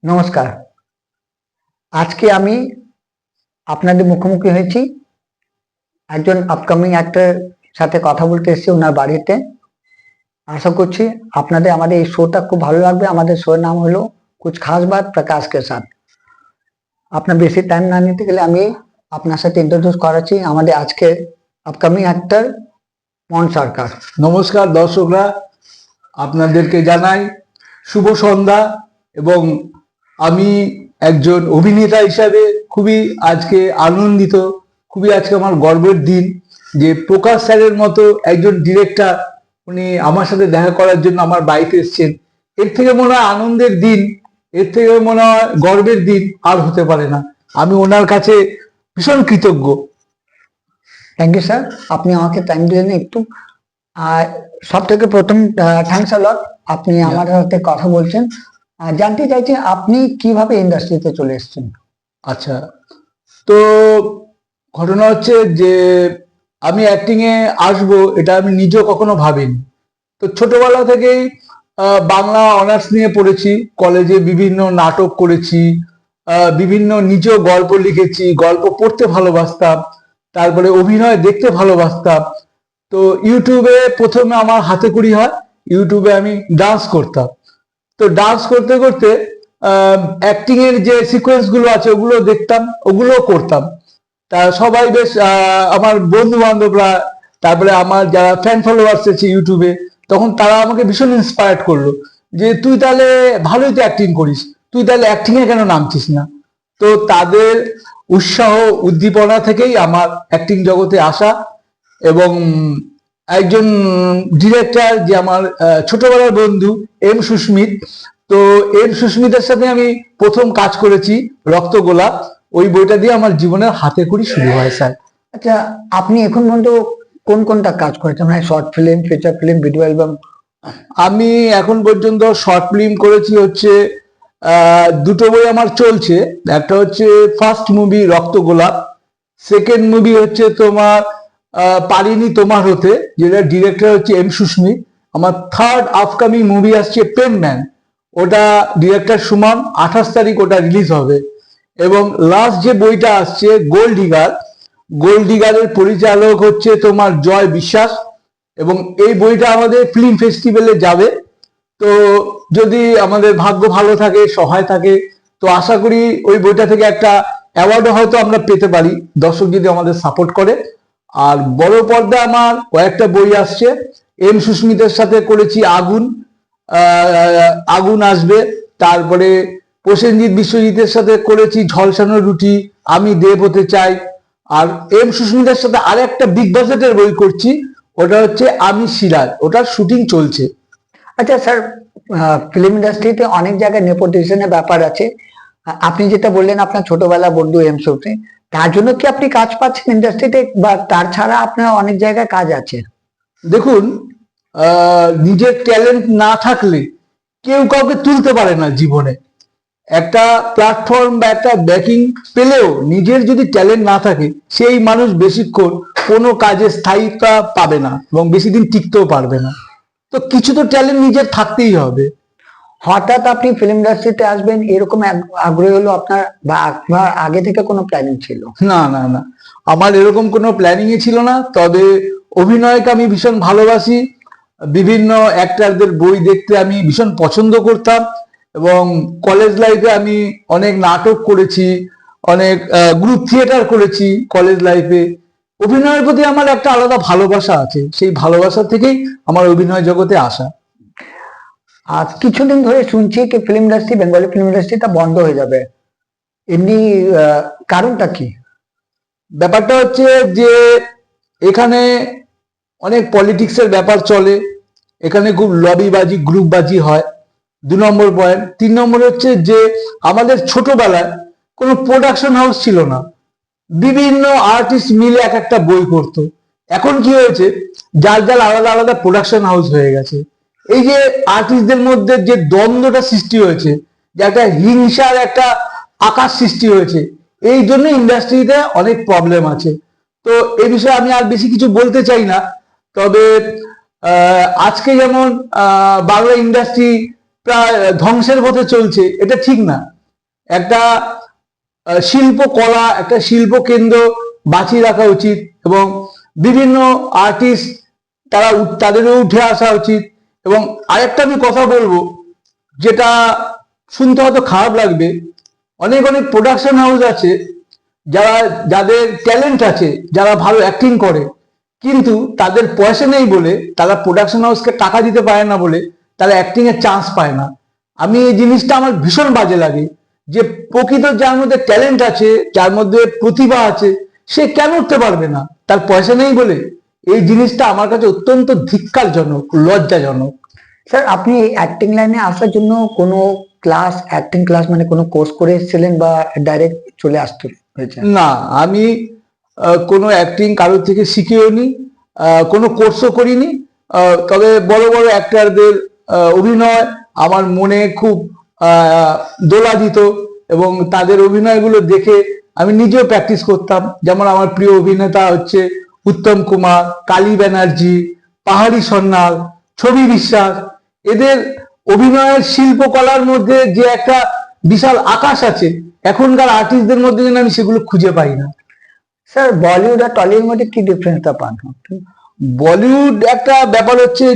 নমস্কার। আজকে আমি আপনাদের মুখোমুখি হয়েছি একজন আপকামিং অ্যাক্টর সাথে কথা বলতে এসেছি ওনার বাড়িতে। আশা করছি আপনাদের আমাদের এই শোটা খুব ভালো লাগবে। আমাদের শোর নাম হলো কুছ খাস বাত প্রকাশ কে সাথ। আপনার বেশি টাইম না নিতে গেলে আমি আপনার সাথে ইন্ট্রোডিউস করাচ্ছি আমাদের আজকে আপকামিং অ্যাক্টর মন সরকার। নমস্কার দর্শকরা, আপনাদেরকে জানাই শুভ সন্ধ্যা। এবং আমি একজন অভিনেতা হিসাবে খুবই আজকে আনন্দিত, খুবই আজকে আমার গর্বের দিন যে প্রকাশ স্যারের মতো একজন ডিরেক্টর উনি আমার সাথে দেখা করার জন্য আমার বাড়িতে এসেছেন। এর থেকে মনে হয় আনন্দের দিন, এর থেকে মনে হয় গর্বের দিন আর হতে পারে না। আমি ওনার কাছে ভীষণ কৃতজ্ঞ। থ্যাংক ইউ স্যার, আপনি আমাকে টাইম দিলেন একটু। আর সব থেকে প্রথম থ্যাংকস আ লট, আপনি আমার সাথে কথা বলছেন। জানতে চাইছি আপনি কিভাবে ইন্ডাস্ট্রিতে চলে এসেছেন। আচ্ছা, তো ঘটনা হচ্ছে যে আমি অ্যাক্টিং এ আসবো এটা আমি নিজেও কখনো ভাবিনি। তো ছোটবেলা থেকেই বাংলা অনার্স নিয়ে পড়েছি, কলেজে বিভিন্ন নাটক করেছি, বিভিন্ন নিজেও গল্প লিখেছি, গল্প পড়তে ভালোবাসতাম, তারপরে অভিনয় দেখতে ভালোবাসতাম। তো ইউটিউবে প্রথমে আমার হাতেখড়ি হয়, ইউটিউবে আমি ডান্স করতাম। তো ডান্স করতে করতে অ্যাক্টিং এর যে সিকোয়েন্স গুলো আছে ওগুলো দেখতাম, ওগুলো করতাম। তা সবাই বেশ আমার বন্ধু বান্ধবরা, তারপরে আমার যারা ফ্যান ফলোয়ার্স আছে ইউটিউবে, তখন তারা আমাকে ভীষণ ইন্সপায়ার্ড করলো যে তুই তাহলে ভালোই তো অ্যাক্টিং করিস, তুই তাহলে অ্যাক্টিং এ কেন নামছিস না। তো তাদের উৎসাহ উদ্দীপনা থেকেই আমার অ্যাক্টিং জগতে আসা। এবং একজন ডিরেক্টর যে আমার ছোটবেলার বন্ধু এম সুস্মিত, তো এম সুস্মিতের সাথে আমি প্রথম কাজ করেছি রক্ত গোলাপ। ওই বইটা দিয়ে আমার জীবনের হাতেখড়ি শুরু হয় স্যার। আচ্ছা, আপনি এখন পর্যন্ত কোনটা কাজ করেছেন, মানে short film, feature film, video album? আমি এখন পর্যন্ত শর্ট ফিল্ম করেছি হচ্ছে দুটো বই আমার চলছে। একটা হচ্ছে ফার্স্ট মুভি রক্ত গোলাপ, সেকেন্ড মুভি হচ্ছে তোমার পারিনি তোমার হতে, যেটা ডিরেক্টর হচ্ছে এম সুস্মিত। আমার থার্ড আপকামিং মুভি আসছে পেনম্যান, ওটা ডিরেক্টর সুমন, 28 তারিখ ওটা রিলিজ হবে। এবং লাস্ট যে বইটা আসছে গোল্ড ডিগার, গোল্ড ডিগারের পরিচালক হচ্ছে তোমার জয় বিশ্বাস। এবং এই বইটা আমাদের ফিল্ম ফেস্টিভ্যালে যাবে। তো যদি আমাদের ভাগ্য ভালো থাকে, সহায় থাকে, তো আশা করি ওই বইটা থেকে একটা অ্যাওয়ার্ডও হয়তো আমরা পেতে পারি, দর্শক যদি আমাদের সাপোর্ট করে। আর বড় পর্দা আমার কয়েকটা বই আসছে। এম সুস্মিতের সাথে করেছি আগুন, আগুন আসবে। তারপরে প্রসেনজিৎ বিশ্বজিতের সাথে করেছি ঝলসানো রুটি, আমি দেব হতে চাই। আর এম সুস্মিতের সাথে আরেকটা বিগ বাজেটের বই করছি, ওটা হচ্ছে আমি সিরাজ, ওটার শুটিং চলছে। আচ্ছা স্যার, ফিল্ম ইন্ডাস্ট্রিতে অনেক জায়গায় নেপোটিজমের ব্যাপার আছে। আপনি যেটা বললেন আপনার ছোটবেলা বন্ধু এম সুফি, তার জন্য কি আপনি কাজ পাচ্ছেন ইন্ডাস্ট্রিতে, বা তার ছাড়া আপনার অনেক জায়গায় কাজ আছে? দেখুন, নিজের ট্যালেন্ট না থাকলে কেউ কাউকে তুলতে পারে না জীবনে। একটা প্ল্যাটফর্ম বা একটা ব্যাকিং পেলেও নিজের যদি ট্যালেন্ট না থাকে, সেই মানুষ বেশিক্ষণ কোনো কাজে স্থায়িত্ব পাবে না এবং বেশি দিন টিকতেও পারবে না। তো কিছু তো ট্যালেন্ট নিজের থাকতেই হবে। হঠাৎ আপনি ফিল্ম ইন্ডাস্ট্রিতে আসবেন এরকম আগ্রহ হলো আপনার, বা আপনার আগে থেকে কোনো প্ল্যানিং ছিল? না না না, আমার এরকম কোনো প্ল্যানিংই ছিল না। তবে অভিনয়কে আমি ভীষণ ভালোবাসি, বিভিন্ন অ্যাক্টরদের বই দেখতে আমি ভীষণ পছন্দ করতাম। এবং কলেজ লাইফে আমি অনেক নাটক করেছি, অনেক গ্রুপ থিয়েটার করেছি কলেজ লাইফে। অভিনয়ের প্রতি আমার একটা আলাদা ভালোবাসা আছে, সেই ভালোবাসা থেকেই আমার অভিনয় জগতে আসা। আর কিছুদিন ধরে শুনছি কি ফিল্ম ইন্ডাস্ট্রি, বেঙ্গলি ফিল্ম ইন্ডাস্ট্রিটা বন্ধ হয়ে যাবে, এমনি কারণটা কি? ব্যাপারটা হচ্ছে যে এখানে অনেক পলিটিক্সের ব্যাপার চলে, এখানে খুব লবিবাজি গ্রুপবাজি হয়, 2 নম্বর পয়েন্ট। 3 নম্বর হচ্ছে যে আমাদের ছোটবেলায় কোনো প্রোডাকশন হাউস ছিল না, বিভিন্ন আর্টিস্ট মিলে এক একটা বই করতো। এখন কি হয়েছে, যার যার আলাদা আলাদা প্রোডাকশন হাউস হয়ে গেছে। এই যে আর্টিস্টদের মধ্যে যে দ্বন্দ্বটা সৃষ্টি হয়েছে, যে একটা হিংসার একটা আকাশ সৃষ্টি হয়েছে, এই জন্য ইন্ডাস্ট্রিতে অনেক প্রবলেম আছে। তো এই বিষয়ে আমি আর বেশি কিছু বলতে চাই না। তবে আজকে যেমন বাংলা ইন্ডাস্ট্রি প্রায় ধ্বংসের পথে চলছে, এটা ঠিক না। একটা শিল্পকলা, একটা শিল্প কেন্দ্র বাঁচিয়ে রাখা উচিত এবং বিভিন্ন আর্টিস্ট তাদেরও উঠে আসা উচিত। এবং আরেকটা আমি কথা বলবো, যেটা শুনতে হয়তো খারাপ লাগবে, অনেক অনেক প্রোডাকশন হাউস আছে যাদের ট্যালেন্ট আছে, যারা ভালো অ্যাক্টিং করে, কিন্তু তাদের পয়সা নেই বলে, তারা প্রোডাকশন হাউসকে টাকা দিতে পারে না বলে তারা অ্যাক্টিং এর চান্স পায় না। আমি এই জিনিসটা আমার ভীষণ বাজে লাগে যে প্রকৃত যার মধ্যে ট্যালেন্ট আছে, যার মধ্যে প্রতিভা আছে, সে কেন উঠতে পারবে না, তার পয়সা নেই বলে। এই জিনিসটা আমার কাছে অত্যন্ত ধিক্কারজনক, লজ্জাজনক। স্যার, আপনি অ্যাক্টিং লাইনে আসার জন্য কোনো ক্লাস, অ্যাক্টিং ক্লাস মানে কোনো কোর্স করে এসেছিলেন বা ডাইরেক্ট চলে আসতে হয়েছে? না, আমি কোনো অ্যাক্টিং কারোর থেকে শিখেও নি, কোনো কোর্সও করিনি। তবে বড় বড় অ্যাক্টরদের অভিনয় আমার মনে খুব দোলা দিত এবং তাদের অভিনয়গুলো দেখে আমি নিজেও প্র্যাকটিস করতাম। যেমন আমার প্রিয় অভিনেতা হচ্ছে উত্তম কুমার, কালী ব্যানার্জি, পাহাড়ি সন্ন্যাল, ছবি বিশ্বাস। এদের অভিনয়ের শিল্পকলার মধ্যে যে একটা বিশাল আকাশ আছে, এখনকার আর্টিস্টদের মধ্যে যেন আমি সেগুলো খুঁজে পাই না। স্যার, বলিউড আর টলিউড মধ্যে কি ডিফারেন্সটা পান আপনি? বলিউড একটা ব্যাপার হচ্ছে